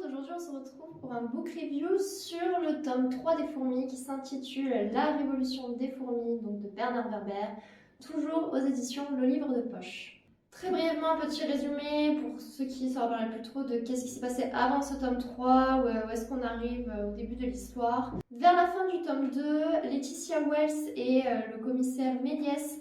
Aujourd'hui on se retrouve pour un book review sur le tome 3 des fourmis qui s'intitule La Révolution des fourmis, donc de Bernard Werber, toujours aux éditions Le Livre de Poche. Très brièvement, un petit résumé pour ceux qui ne se rappelleraient plus trop de qu'est-ce qui s'est passé avant ce tome 3, où est-ce qu'on arrive au début de l'histoire. Vers la fin du tome 2, Laetitia Wells et le commissaire Méliès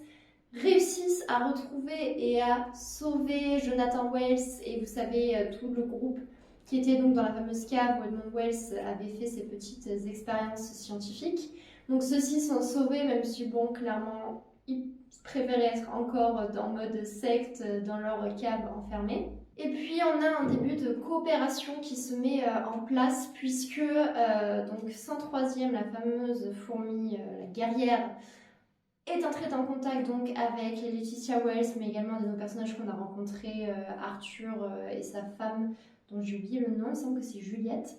réussissent à retrouver et à sauver Jonathan Wells et vous savez tout le groupe qui était donc dans la fameuse cave où Edmund Wells avait fait ses petites expériences scientifiques. Donc ceux-ci sont sauvés, même si bon, clairement, ils préféraient être encore en mode secte dans leur cave enfermée. Et puis on a un début de coopération qui se met en place puisque donc 103e, la fameuse fourmi, la guerrière, est entrée en contact donc avec Laetitia Wells, mais également des autres personnages qu'on a rencontrés, Arthur et sa femme, dont j'ai oublié le nom, il me semble que c'est Juliette,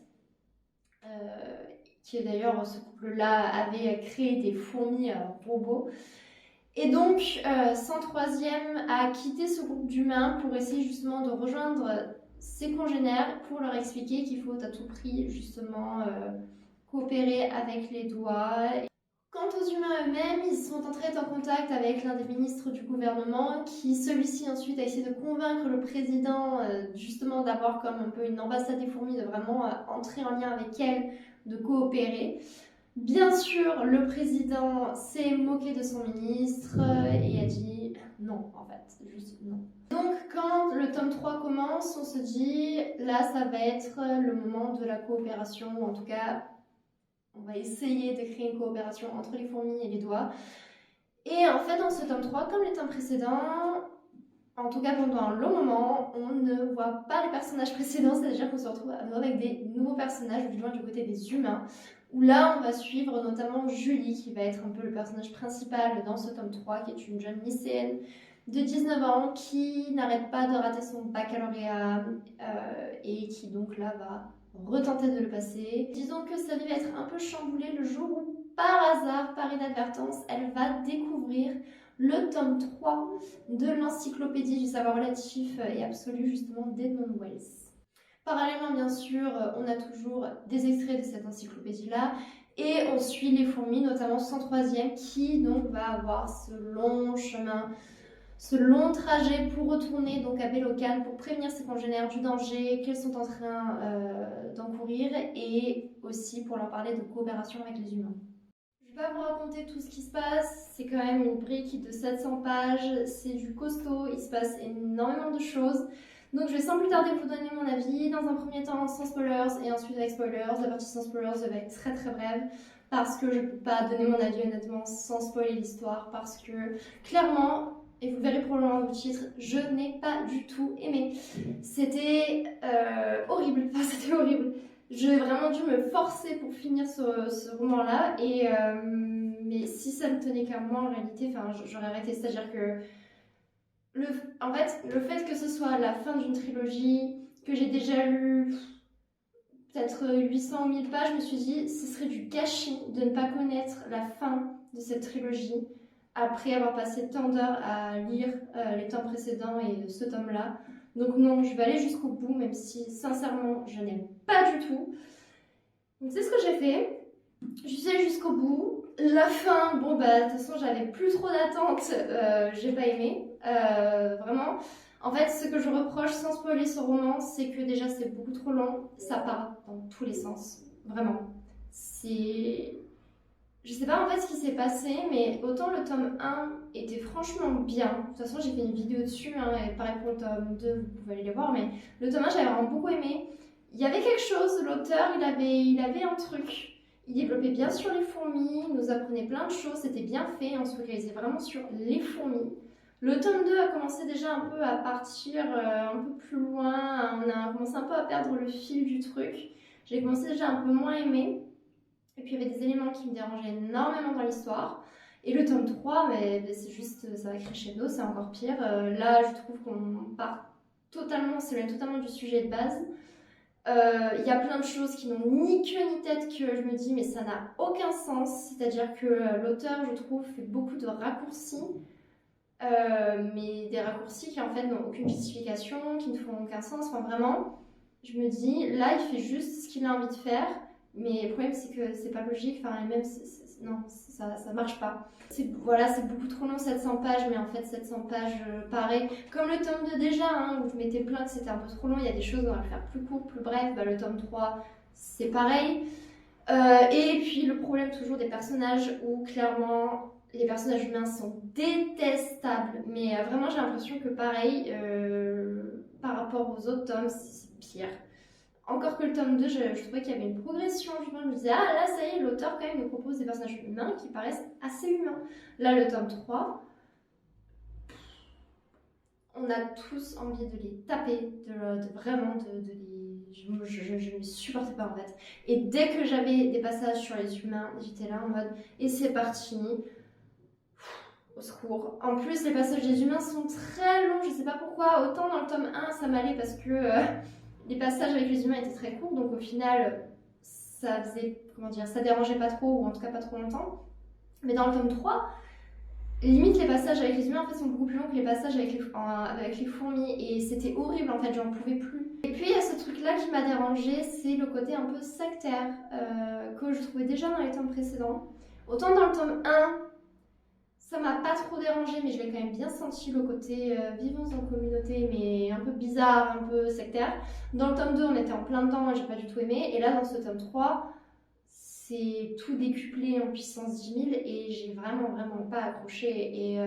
qui est d'ailleurs, ce couple-là avait créé des fourmis robots. Et donc, 103e a quitté ce groupe d'humains pour essayer justement de rejoindre ses congénères pour leur expliquer qu'il faut à tout prix justement coopérer avec les doigts. Quant aux humains eux-mêmes, ils sont entrés en contact avec l'un des ministres du gouvernement qui, celui-ci ensuite, a essayé de convaincre le président justement d'avoir comme un peu une ambassade des fourmis, de vraiment entrer en lien avec elle, de coopérer. Bien sûr, le président s'est moqué de son ministre et a dit non, en fait, juste non. Donc quand le tome 3 commence, on se dit là ça va être le moment de la coopération, ou en tout cas on va essayer de créer une coopération entre les fourmis et les doigts. Et en fait, dans ce tome 3, comme les tomes précédents, en tout cas pendant un long moment, on ne voit pas les personnages précédents, c'est-à-dire qu'on se retrouve avec des nouveaux personnages, du moins du côté des humains, où là, on va suivre notamment Julie, qui va être un peu le personnage principal dans ce tome 3, qui est une jeune lycéenne de 19 ans qui n'arrête pas de rater son baccalauréat et qui donc là va retenter de le passer. Disons que sa vie va être un peu chamboulée le jour où, par hasard, par inadvertance, elle va découvrir le tome 3 de l'encyclopédie du savoir relatif et absolu justement d'Edmund Wells. Parallèlement, bien sûr, on a toujours des extraits de cette encyclopédie-là et on suit les fourmis, notamment 103e, qui donc va avoir ce long chemin, ce long trajet pour retourner donc à Belocan pour prévenir ses congénères du danger qu'elles sont en train d'encourir et aussi pour leur parler de coopération avec les humains. Je vais pas vous raconter tout ce qui se passe, c'est quand même une brique de 700 pages, c'est du costaud, il se passe énormément de choses. Donc je vais sans plus tarder vous donner mon avis, dans un premier temps sans spoilers et ensuite avec spoilers. La partie sans spoilers va être très très brève parce que je ne peux pas donner mon avis honnêtement sans spoiler l'histoire parce que clairement, et vous verrez probablement au titre, je n'ai pas du tout aimé. C'était horrible, enfin c'était horrible. J'ai vraiment dû me forcer pour finir ce roman-là, et mais si ça me tenait qu'à moi, en réalité, j'aurais arrêté. C'est-à-dire que, en fait, le fait que ce soit la fin d'une trilogie, que j'ai déjà lu peut-être 800 ou 1000 pages, je me suis dit, ce serait du gâchis de ne pas connaître la fin de cette trilogie, après avoir passé tant d'heures à lire les tomes précédents et ce tome-là. Donc non, je vais aller jusqu'au bout, même si, sincèrement, je n'aime pas du tout. Donc c'est ce que j'ai fait. Je suis allée jusqu'au bout. La fin, bon bah de toute façon j'avais plus trop d'attentes, j'ai pas aimé, vraiment. En fait, ce que je reproche sans spoiler ce roman, c'est que déjà c'est beaucoup trop long, ça part dans tous les sens, vraiment. C'est... Je sais pas en fait ce qui s'est passé, mais autant le tome 1 était franchement bien. De toute façon, j'ai fait une vidéo dessus, hein, et pareil pour le tome 2, vous pouvez aller les voir, mais le tome 1, j'avais vraiment beaucoup aimé. Il y avait quelque chose, l'auteur, il avait un truc. Il développait bien sur les fourmis, il nous apprenait plein de choses, c'était bien fait, on se focalisait vraiment sur les fourmis. Le tome 2 a commencé déjà un peu à partir un peu plus loin, on a commencé un peu à perdre le fil du truc. J'ai commencé déjà un peu moins à aimer. Et puis il y avait des éléments qui me dérangeaient énormément dans l'histoire. Et le tome 3, mais c'est juste, ça va crescendo, c'est encore pire. Là, je trouve qu'on part totalement, s'éloigne totalement du sujet de base. Il y a plein de choses qui n'ont ni queue ni tête que je me dis mais ça n'a aucun sens. C'est-à-dire que l'auteur, je trouve, fait beaucoup de raccourcis. Mais des raccourcis qui en fait n'ont aucune justification, qui ne font aucun sens, enfin vraiment. Je me dis, là, il fait juste ce qu'il a envie de faire, mais le problème, c'est que c'est pas logique, enfin, et même, non, ça marche pas. Voilà, c'est beaucoup trop long, 700 pages, mais en fait, 700 pages, pareil. Comme le tome 2 déjà, hein, où je m'étais plaint que c'était un peu trop long, il y a des choses, on va le faire plus court, plus bref, bah, le tome 3, c'est pareil. Et puis, le problème toujours des personnages, où clairement, les personnages humains sont détestables, mais vraiment, j'ai l'impression que pareil, par rapport aux autres tomes, c'est pire. Encore que le tome 2, je trouvais qu'il y avait une progression. Je me disais, ah là, ça y est, l'auteur quand même nous propose des personnages humains qui paraissent assez humains. Là, le tome 3, on a tous envie de les taper, vraiment de les. Je ne les supportais pas en fait. Et dès que j'avais des passages sur les humains, j'étais là en mode, et c'est parti, au secours. En plus, les passages des humains sont très longs, je sais pas pourquoi. Autant dans le tome 1, ça m'allait parce que les passages avec les humains étaient très courts, donc au final, ça faisait, comment dire, ça dérangeait pas trop, ou en tout cas pas trop longtemps. Mais dans le tome 3, limite les passages avec les humains en fait sont beaucoup plus longs que les passages avec les fourmis, et c'était horrible en fait, j'en pouvais plus. Et puis il y a ce truc là qui m'a dérangée, c'est le côté un peu sectaire que je trouvais déjà dans les tomes précédents. Autant dans le tome 1, ça m'a pas trop dérangé, mais je l'ai quand même bien senti, le côté vivons en communauté, mais un peu bizarre, un peu sectaire. Dans le tome 2, on était en plein dedans, moi j'ai pas du tout aimé. Et là, dans ce tome 3, c'est tout décuplé en puissance 10 000 et j'ai vraiment pas accroché. Et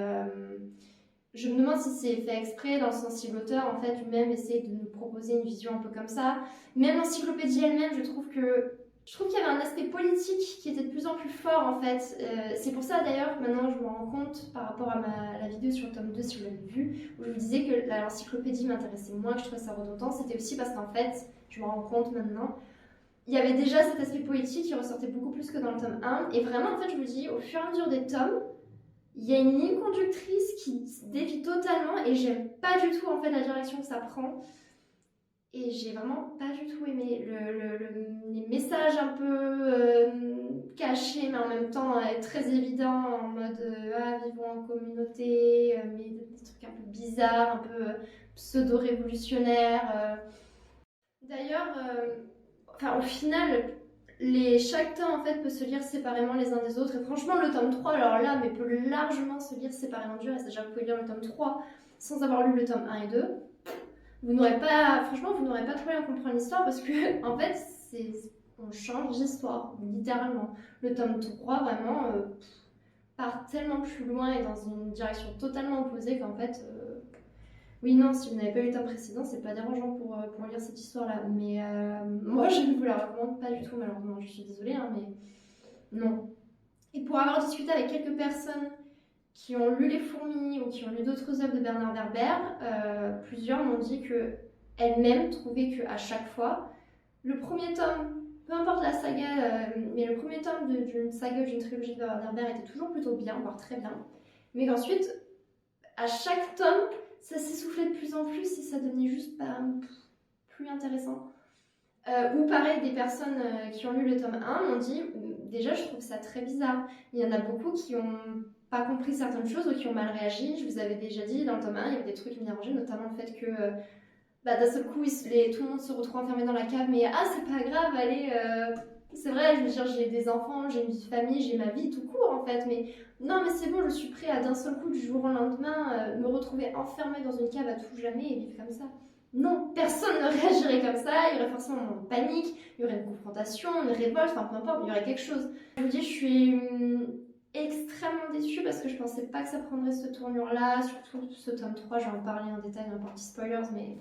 je me demande si c'est fait exprès, dans le sens si l'auteur, en fait, lui-même essaie de nous proposer une vision un peu comme ça. Même l'encyclopédie elle-même, je trouve qu'il y avait un aspect politique qui était de plus en plus fort en fait. C'est pour ça d'ailleurs que maintenant je me rends compte par rapport à la vidéo sur le tome 2, si vous l'avez vu, où je vous disais que l'encyclopédie m'intéressait moins, que je trouvais ça redondant. C'était aussi parce qu'en fait, je me rends compte maintenant, il y avait déjà cet aspect politique qui ressortait beaucoup plus que dans le tome 1. Et vraiment en fait je me dis, au fur et à mesure des tomes, il y a une ligne conductrice qui se dévie totalement et j'aime pas du tout en fait la direction que ça prend. Et j'ai vraiment pas du tout aimé les messages un peu cachés, mais en même temps très évidents, en mode ah, vivons en communauté, mais des trucs un peu bizarres, un peu pseudo-révolutionnaires. D'ailleurs, au final, chaque tome en fait peut se lire séparément les uns des autres. Et franchement, le tome 3, alors là, mais peut largement se lire séparément du reste. Déjà, vous pouvez lire le tome 3 sans avoir lu le tome 1 et 2. Vous n'aurez pas de problème à comprendre l'histoire parce que, en fait, on change d'histoire, littéralement. Le tome 3, vraiment, part tellement plus loin et dans une direction totalement opposée qu'en fait, oui, non, si vous n'avez pas lu le tome précédent, c'est pas dérangeant pour lire cette histoire-là. Mais moi, je ne vous la recommande pas du tout, malheureusement. Je suis désolée, hein, mais non. Et pour avoir discuté avec quelques personnes qui ont lu Les Fourmis ou qui ont lu d'autres œuvres de Bernard Werber, plusieurs m'ont dit qu'elles-mêmes trouvaient qu'à chaque fois, le premier tome, peu importe la saga, mais le premier tome d'une saga ou d'une trilogie de Bernard Werber était toujours plutôt bien, voire très bien, mais qu'ensuite, à chaque tome, ça s'essoufflait de plus en plus et ça devenait juste plus intéressant. Ou pareil, des personnes qui ont lu le tome 1 m'ont dit, déjà je trouve ça très bizarre, il y en a beaucoup qui ont pas compris certaines choses ou qui ont mal réagi. Je vous avais déjà dit, dans le tome 1, il y avait des trucs qui me dérangeaient, notamment le fait que d'un seul coup, tout le monde se retrouve enfermé dans la cave, mais ah, c'est pas grave, allez, c'est vrai, je veux dire, j'ai des enfants, j'ai une vie de famille, j'ai ma vie tout court en fait, mais non, mais c'est bon, je suis prêt à d'un seul coup, du jour au lendemain, me retrouver enfermé dans une cave à tout jamais et vivre comme ça. Non, personne ne réagirait comme ça, il y aurait forcément une panique, il y aurait une confrontation, une révolte, enfin peu importe, il y aurait quelque chose. Je vous dis, je suis extrêmement déçue parce que je pensais pas que ça prendrait cette tournure-là, surtout ce tome 3, je vais en parler en détail dans la partie spoilers, mais...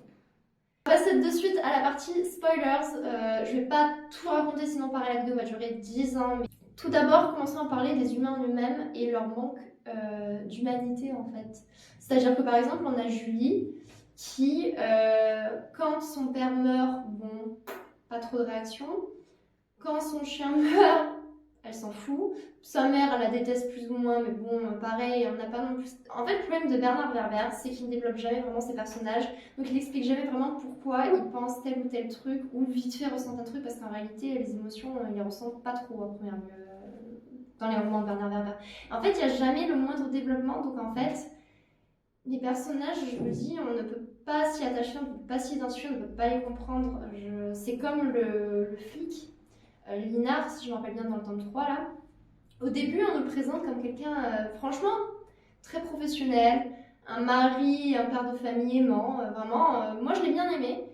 On va passer de suite à la partie spoilers. Je vais pas tout raconter, sinon pareil la vidéo va durer 10 ans. Mais... Tout d'abord, commençons à parler des humains eux-mêmes et leur manque d'humanité en fait. C'est-à-dire que par exemple, on a Julie qui, quand son père meurt, bon, pas trop de réaction. Quand son chien meurt, elle s'en fout. Sa mère, elle la déteste plus ou moins, mais bon, pareil, on n'a pas non plus... En fait, le problème de Bernard Werber, c'est qu'il ne développe jamais vraiment ses personnages, donc il explique jamais vraiment pourquoi il pense tel ou tel truc, ou vite fait ressent un truc, parce qu'en réalité, les émotions, il les ressent pas trop à première vue, dans les romans de Bernard Werber. En fait, il n'y a jamais le moindre développement, donc en fait, les personnages, je me dis, on ne peut pas s'y attacher, on ne peut pas s'y identifier, on ne peut pas les comprendre. C'est comme le flic, Linard, si je me rappelle bien dans le tome 3 là. Au début, on nous le présente comme quelqu'un, franchement, très professionnel, un mari, un père de famille aimant, vraiment, moi je l'ai bien aimé.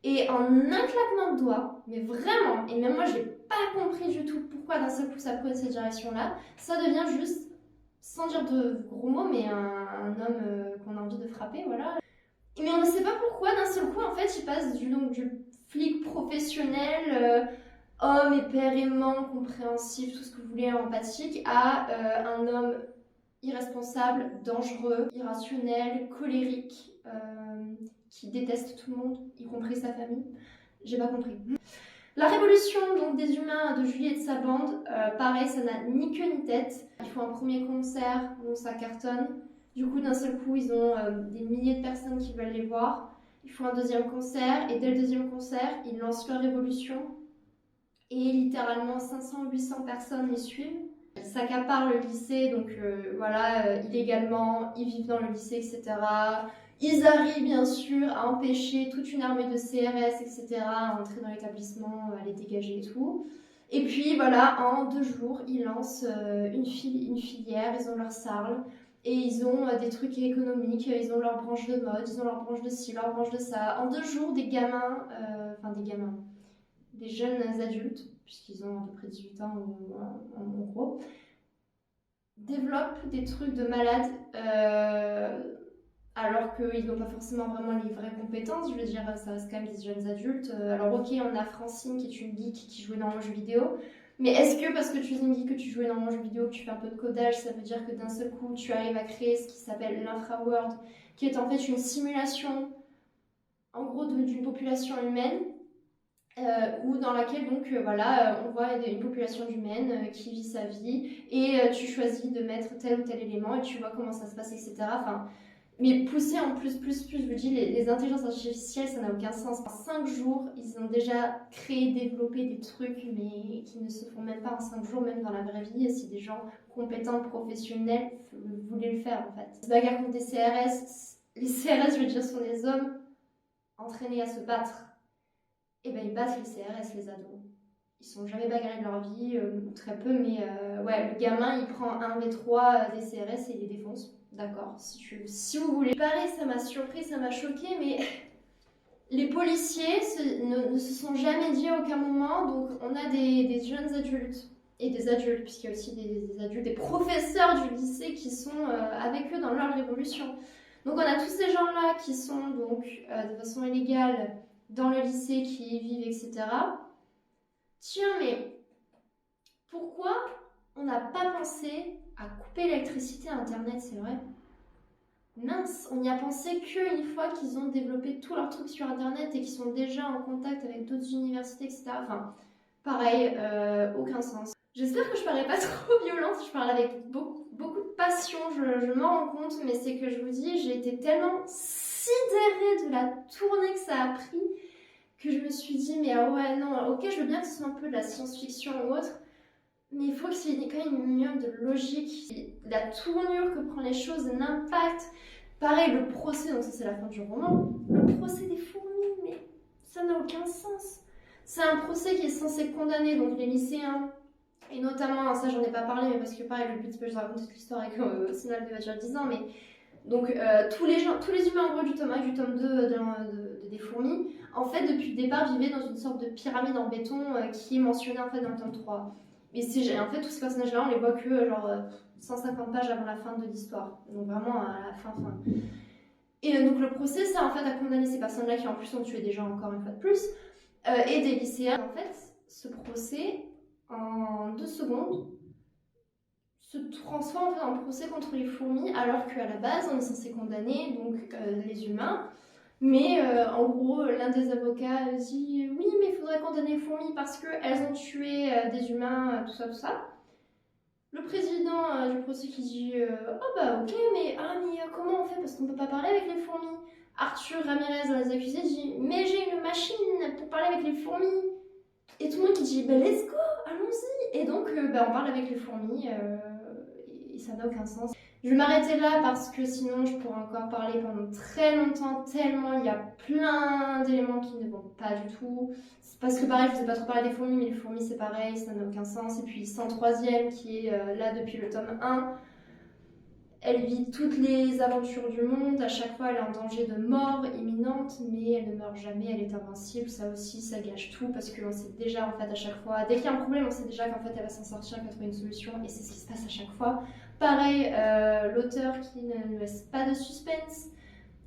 Et en un claquement de doigts, mais vraiment, et même moi je n'ai pas compris du tout pourquoi d'un seul coup ça prenait cette direction-là, ça devient juste, sans dire de gros mots, mais un homme qu'on a envie de frapper, voilà. Mais on ne sait pas pourquoi d'un seul coup, en fait, il passe du flic professionnel, homme et père aimant, compréhensif, tout ce que vous voulez, empathique, à un homme irresponsable, dangereux, irrationnel, colérique, qui déteste tout le monde, y compris sa famille. J'ai pas compris. La révolution donc des humains de Julie et de sa bande, pareil, ça n'a ni queue ni tête. Ils font un premier concert, bon, ça cartonne. Du coup, d'un seul coup, ils ont des milliers de personnes qui veulent les voir. Ils font un deuxième concert, et dès le deuxième concert, ils lancent leur révolution. Et littéralement 500-800 personnes les suivent. Ils s'accaparent le lycée, donc voilà, illégalement, ils vivent dans le lycée, etc. Ils arrivent bien sûr à empêcher toute une armée de CRS, etc. à entrer dans l'établissement, à les dégager et tout. Et puis voilà, en 2 jours, ils lancent une filière, ils ont leur SARL, et ils ont des trucs économiques, ils ont leur branche de mode, ils ont leur branche de ci, leur branche de ça. En 2 jours, des gamins, des jeunes adultes, puisqu'ils ont à peu près 18 ans en gros, développent des trucs de malades alors qu'ils n'ont pas forcément vraiment les vraies compétences. Je veux dire, ça reste quand même des jeunes adultes. Alors ok, on a Francine qui est une geek qui joue énormément aux jeux vidéo, mais est-ce que parce que tu es une geek, que tu joues énormément aux jeux vidéo, que tu fais un peu de codage, ça veut dire que d'un seul coup tu arrives à créer ce qui s'appelle l'Infraworld, qui est en fait une simulation en gros d'une population humaine, ou dans laquelle donc voilà, on voit une population humaine qui vit sa vie, et tu choisis de mettre tel ou tel élément et tu vois comment ça se passe, etc. Enfin, mais pousser en plus, je vous dis, les intelligences artificielles, ça n'a aucun sens. En 5 jours, ils ont déjà créé, développé des trucs, mais qui ne se font même pas en 5 jours, même dans la vraie vie, si des gens compétents, professionnels voulaient le faire en fait. Se bagarre contre des CRS, les CRS, je veux dire, sont des hommes entraînés à se battre. Et ben ils battent les CRS, les ados. Ils sont jamais bagarrés de leur vie, très peu, mais ouais, le gamin il prend un des 3 des CRS et il les défonce. D'accord, si vous voulez. Pareil, ça m'a surpris, ça m'a choqué, mais les policiers ne se sont jamais dit à aucun moment. Donc on a des jeunes adultes et des adultes, puisqu'il y a aussi des adultes, des professeurs du lycée qui sont avec eux dans leur révolution. Donc on a tous ces gens-là qui sont donc de façon illégale dans le lycée, qui y vivent, etc. Tiens, mais pourquoi on n'a pas pensé à couper l'électricité à Internet, c'est vrai? Mince, on n'y a pensé qu'une fois qu'ils ont développé tous leurs trucs sur Internet et qu'ils sont déjà en contact avec d'autres universités, etc. Enfin, pareil, aucun sens. J'espère que je parais pas trop violente, je parle avec beaucoup de passion, je m'en rends compte, mais c'est que je vous dis, j'ai été tellement sidérée de la tournée que ça a pris, que je me suis dit, mais ah ouais, non, ok, je veux bien que ce soit un peu de la science-fiction ou autre, mais il faut qu'il y ait quand même un minimum de logique, la tournure que prend les choses, l'impact. Pareil, le procès, donc ça c'est la fin du roman, le procès des fourmis, mais ça n'a aucun sens. C'est un procès qui est censé condamner donc les lycéens, et notamment, ça j'en ai pas parlé, mais parce que pareil, le but c'est pas de raconter toute l'histoire et que sinon elle va déjà 10 ans, mais donc tous les humains en gros du tome 1 et du tome 2 des fourmis, en fait depuis le départ vivaient dans une sorte de pyramide en béton qui est mentionnée en fait dans le tome 3. Mais en fait tous ces personnages-là on les voit que genre 150 pages avant la fin de l'histoire, donc vraiment à la fin. Et donc le procès ça en fait a condamné ces personnes-là qui en plus ont tué des gens encore une fois de plus, et des lycéens. En fait ce procès en 2 secondes se transforme en procès contre les fourmis, alors qu'à la base on est censé condamner donc les humains, mais en gros l'un des avocats dit oui mais il faudrait condamner les fourmis parce qu'elles ont tué des humains, tout ça. Le président du procès qui dit oh bah ok mais comment on fait parce qu'on peut pas parler avec les fourmis. Arthur Ramirez, un des accusés, dit mais j'ai une machine pour parler avec les fourmis. Et tout le monde qui dit bah let's go, allons-y. Et donc on parle avec les fourmis, et ça n'a aucun sens. Je vais m'arrêter là parce que sinon je pourrais encore parler pendant très longtemps, tellement il y a plein d'éléments qui ne vont pas du tout. C'est parce que pareil, je vous ai pas trop parlé des fourmis, mais les fourmis c'est pareil, ça n'a aucun sens. Et puis 103e qui est là depuis le tome 1, elle vit toutes les aventures du monde, à chaque fois elle est en danger de mort imminente, mais elle ne meurt jamais, elle est invincible, ça aussi ça gâche tout parce qu'on sait déjà en fait à chaque fois, dès qu'il y a un problème on sait déjà qu'en fait elle va s'en sortir, qu'elle va trouver une solution et c'est ce qui se passe à chaque fois. Pareil, l'auteur qui ne laisse pas de suspense,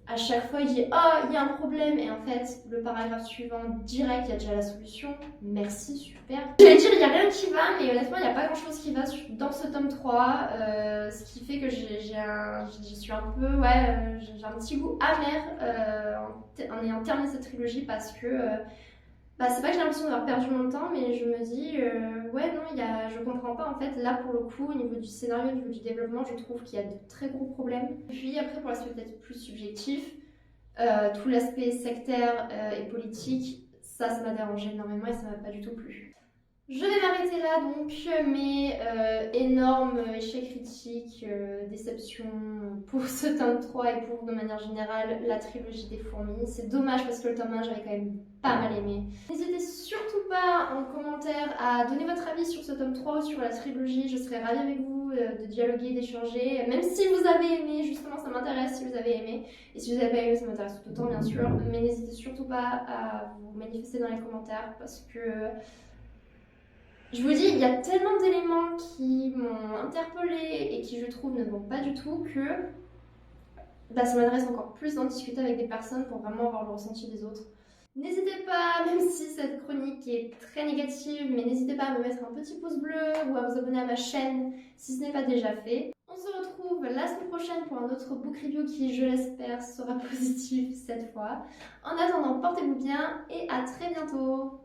à chaque fois il dit ah il y a un problème et en fait le paragraphe suivant direct il y a déjà la solution, merci super. J'allais dire il n'y a rien qui va mais honnêtement il n'y a pas grand chose qui va dans ce tome 3, ce qui fait que je suis un peu j'ai un petit goût amer en ayant terminé cette trilogie parce que c'est pas que j'ai l'impression d'avoir perdu mon temps, mais je me dis, ouais, non, je comprends pas en fait. Là, pour le coup, au niveau du scénario, au niveau du développement, je trouve qu'il y a de très gros problèmes. Puis après, pour l'aspect peut-être plus subjectif, tout l'aspect sectaire et politique, ça m'a dérangé énormément et ça m'a pas du tout plu. Je vais m'arrêter là donc, mais énorme échec critique, déception pour ce tome 3 et pour de manière générale la trilogie des fourmis. C'est dommage parce que le tome 1 j'avais quand même pas mal aimé. N'hésitez surtout pas en commentaire à donner votre avis sur ce tome 3 ou sur la trilogie, je serais ravie avec vous de dialoguer, d'échanger. Même si vous avez aimé, justement ça m'intéresse si vous avez aimé. Et si vous n'avez pas aimé, ça m'intéresse tout autant bien sûr. Mais n'hésitez surtout pas à vous manifester dans les commentaires parce que... je vous dis, il y a tellement d'éléments qui m'ont interpellée et qui je trouve ne vont pas du tout que ça m'intéresse encore plus d'en discuter avec des personnes pour vraiment avoir le ressenti des autres. N'hésitez pas, même si cette chronique est très négative, mais n'hésitez pas à me mettre un petit pouce bleu ou à vous abonner à ma chaîne si ce n'est pas déjà fait. On se retrouve la semaine prochaine pour un autre book review qui, je l'espère, sera positif cette fois. En attendant, portez-vous bien et à très bientôt.